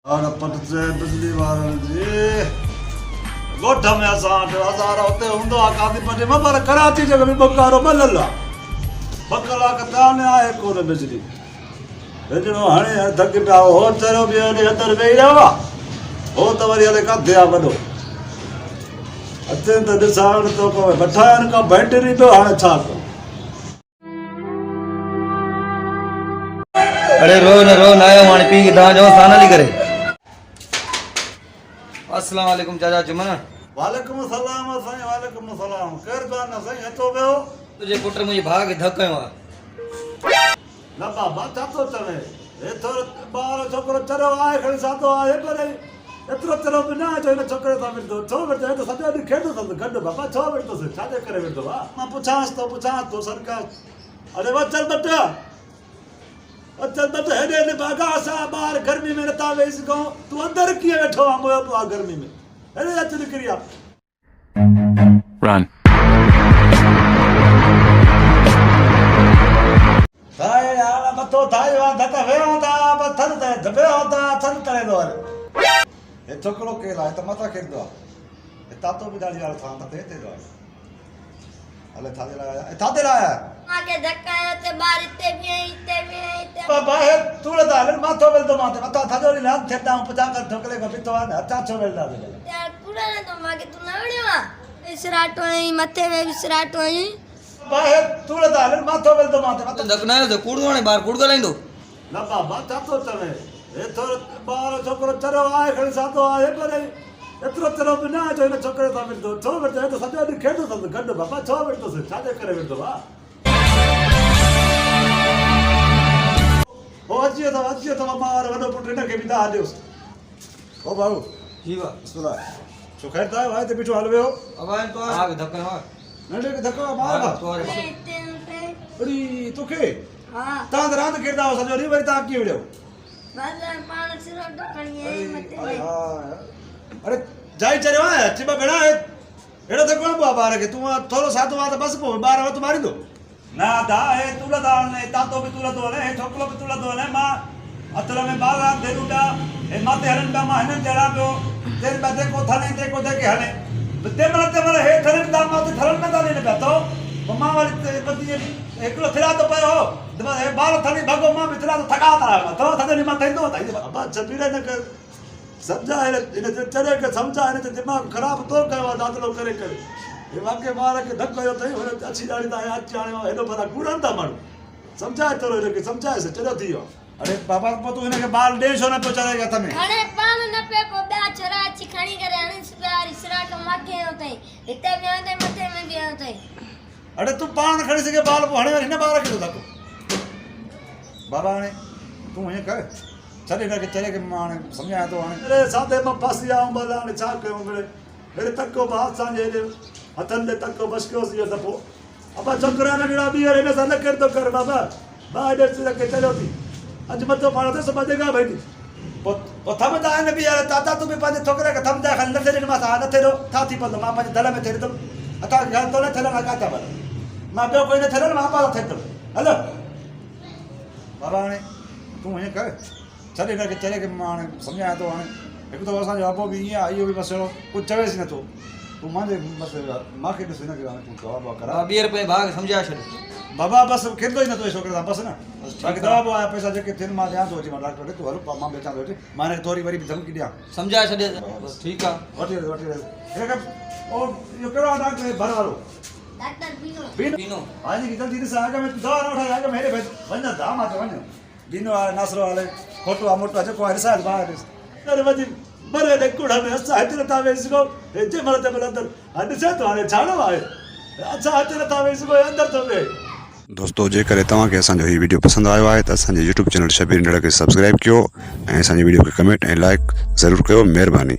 और पट से बिजली वारन जी गोठ में असां वटि हज़ार हुते हूंदो आहे कादी पटे में पर कराची जो बि बकारो मलल आहे 2 कलाक ताने आहे कोन बिजली विझणो हाणे धक पिया हो चरो बि होॾे अंदरि वेही रहियो आहे हो त वरी हले काथे आहे वॾो अचे त ॾिसां थो पवे बठाइनि खां बैटरी पियो हाणे छा कयूं। अरे रो न आयो हाणे पी के तव्हां जो साना ली करे। अस्सलाम वालेकुम चाचा जुमन। वालेकुम सलाम साईं वालेकुम सलाम केरु कान साईं अचो वियो। तुझे पुट मुंहिंजे भाउ खे धक कयो आहे। न बाबा छा थो चवे एतिरो ॿार छोकिरो चरियो आहे खणी सादो आहे पर एतिरो चरियो बि न अचो हिन छोकिरे सां विरतो छो विरतो त सॼो ॾींहुं खेॾंदुसि गॾु बाबा छो विरतोसि छाजे करे विरतो आहे मां पुछांसि थो सरकार अरे वचल बटा हेॾे हेॾे भागा असां ॿार गर्मी में नथा वेही सघूं तूं अंदरि कीअं वेठो आहे मोयो पियो आहे गर्मी में हेॾे अच निकिरी आहे। Run. थाए हाणे मथो ठाहियो आहे धक वेहूं था बसि थधि ते दॿियो था थधि तरे थो हले हे छोकिरो केरु आहे त मथां खेॾंदो आहे हे तातो बि ॾाढी वारो थां ते हिते आहे हले थादे लाइ आया थादे लाइ आया आगे धक्का है ते बाहर इते भी बाबा हे तूड़े दा हले माथो वेलदो माथे मथा थादो नी लाग थेता हूं पचा कर ठोकले को पितो है अच्छा छो वेलदा दे यार पूरा ने तो मागे तू नवड़ियो आ इसराटो है मथे में इसराटो है बाबा हे तूड़े दा हले माथो वेलदो माथे तो धक न आयो त कूड़ हाणे बाहर कूड़ ॻाल्हाईंदो न बाबा छा थो चवे एतिरो ॿार छोकिरो चरियो आहे खणी सादो आहे पर एतिरो चरियो बि न अचो हिन छोकिरे सां विरतो छो विरतो त सॼो ॾींहुं खेॾंदुसि गॾु बाबा छो विरतोसि छाजे करे विरतो आहे ओ अची वियो मां वारो वॾो पुटु हिनखे बि तव्हां ॾियोसि ओ भाऊ जी वाह बिस्मिल्लाह छो ख़ैर त आयो आहे हिते बीठो हल वियो अब आए तो आगे धक कयो आहे नंढे खे धको मार तो अरे इते अड़ी तोखे हां तव्हां त रांदि खेॾंदा हुआ सॼो ॾींहुं वरी तव्हां कीअं विड़ियो बाजार पाण सिरोटो खणी है मथे में अरे जाई चरियो आहे अची ॿ भेणा अहिड़ो त कोन पियो आहे ॿार खे तूं थोरो सादो आहे त बसि पोइ ॿार वटि मारींदो न दा हे तुलंदा हले तातो बि तुलंदो हले हे छोकिरो बि तुलंदो हले मां अतल में ॿार देरूटा हे माथे हलनि पिया मां हिननि जहिड़ा पियो तेरे में जेको थले जेको जेके हले तेमहिल हे थलनि था मां थलनि में था ॾियनि पिया तो पोइ मां वरी हिकिड़ो थिरा थो पियो हो हे ॿार थली भॻो मां बि थिरा थो थका था थो थदे ॾींहुं मां थींदो त बाबा छपीड़े न कर सम्झा हिन चरे खे सम्झा हिन दिमाग़ ख़राबु तो कयो आहे दाख़िलो करे करे हे वाक़ई ॿार खे धक कयो अथई हुन अची ॾाढी त अची हाणे हेॾो भला कूड़नि था माण्हू सम्झाए थोरो हिनखे सम्झाएसि चरियो थी वियो अरे बाबा पोइ तूं हिनखे ॿार ॾे छो न पियो चरे हथ में हाणे पाण न पे को ॿिया छोरा अची खणी करे हणिस पिया इसराटो मागे हो तई हिते बि आयो तई मथे में बि आयो तई अरे तूं पाण न खणी सघे ॿार पोइ हाणे वरी हिन ॿार खे थो धक बाबा हाणे तूं हीअं कर छॾे हिनखे चरे खे मां हाणे सम्झायां थो हाणे अरे सादे मां फासी आऊं भला हाणे छा कयूं मिड़े हेॾे तको बि असांजे हेॾे हथनि ते तको बसकियोसि इहो दफ़ो अबा छोकिरा नंढड़ा ॿीहर हिन सां न केरु थो कर बाबा मां हेॾे रखे चरियो थी अॼु मथो पाण ते सभु जॻह भई थी पोइ थमंदा आहिनि ॿीहर ताता तूं बि पंहिंजे छोकिरे खे थमजाए खाली नथे ॾिनो मां नथे ॾियो छा थी पवंदो मां पंहिंजे दल में थिए थो अथा घर तो न थियल मां किथां भला मां ॿियो कोई न थियल मां पाण थिए थो हलो बाबा हाणे तूं हीअं कर छॾे हिनखे चरे खे मां हाणे सम्झायां थो हाणे हिकु दफ़ो असांजो अबो बि ईअं आहे इहो बि बसि कुझु चवेसि नथो तूं मुंहिंजे बसि मूंखे ॾिस हिनखे हाणे तूं दवा ववा करा ॿीहर रुपए भाउ खे सम्झाए छॾ बाबा बसि खेॾंदो ई नथो छोकिरे सां बसि न बाक़ी दवा ववा पैसा जेके थियनि मां ॾियां थो अची मां डॉक्टर खे तूं हल मां बि अचां थो अची मां हिनखे थोरी वरी बि धमकी ॾियां सम्झाए छॾे बस ठीकु आहे वठी हिनखे ओ इहो कहिड़ो आहे डॉक्टर भर वारो डॉक्टर बीनो पीनो हाणे जल्दी ॾिस अॻ में दवा न वठाए अॻ में हेॾे वञ धाम आहे वञ बीनो आहे नासरो आहे खोटो आहे मोटो आहे जेको आहे ॾिसां ॿाहिरि ॾिस अरे वञी मरे ने कूड़ में असां हिते नथा वेही सघूं जंहिंमहिल अंदरि हाणे ॾिसां थो हाणे छाणो आहे असां हिते नथा वेही सघूं अंदरि थो वेहे दोस्तों जेकर तव्हांखे असांजो हीउ वीडियो पसंदि आयो आहे त असांजे यूट्यूब चैनल शबीर नंढड़ खे सब्सक्राइब कयो ऐं असांजे वीडियो खे कमेंट ऐं लाइक ज़रूरु कयो महिरबानी।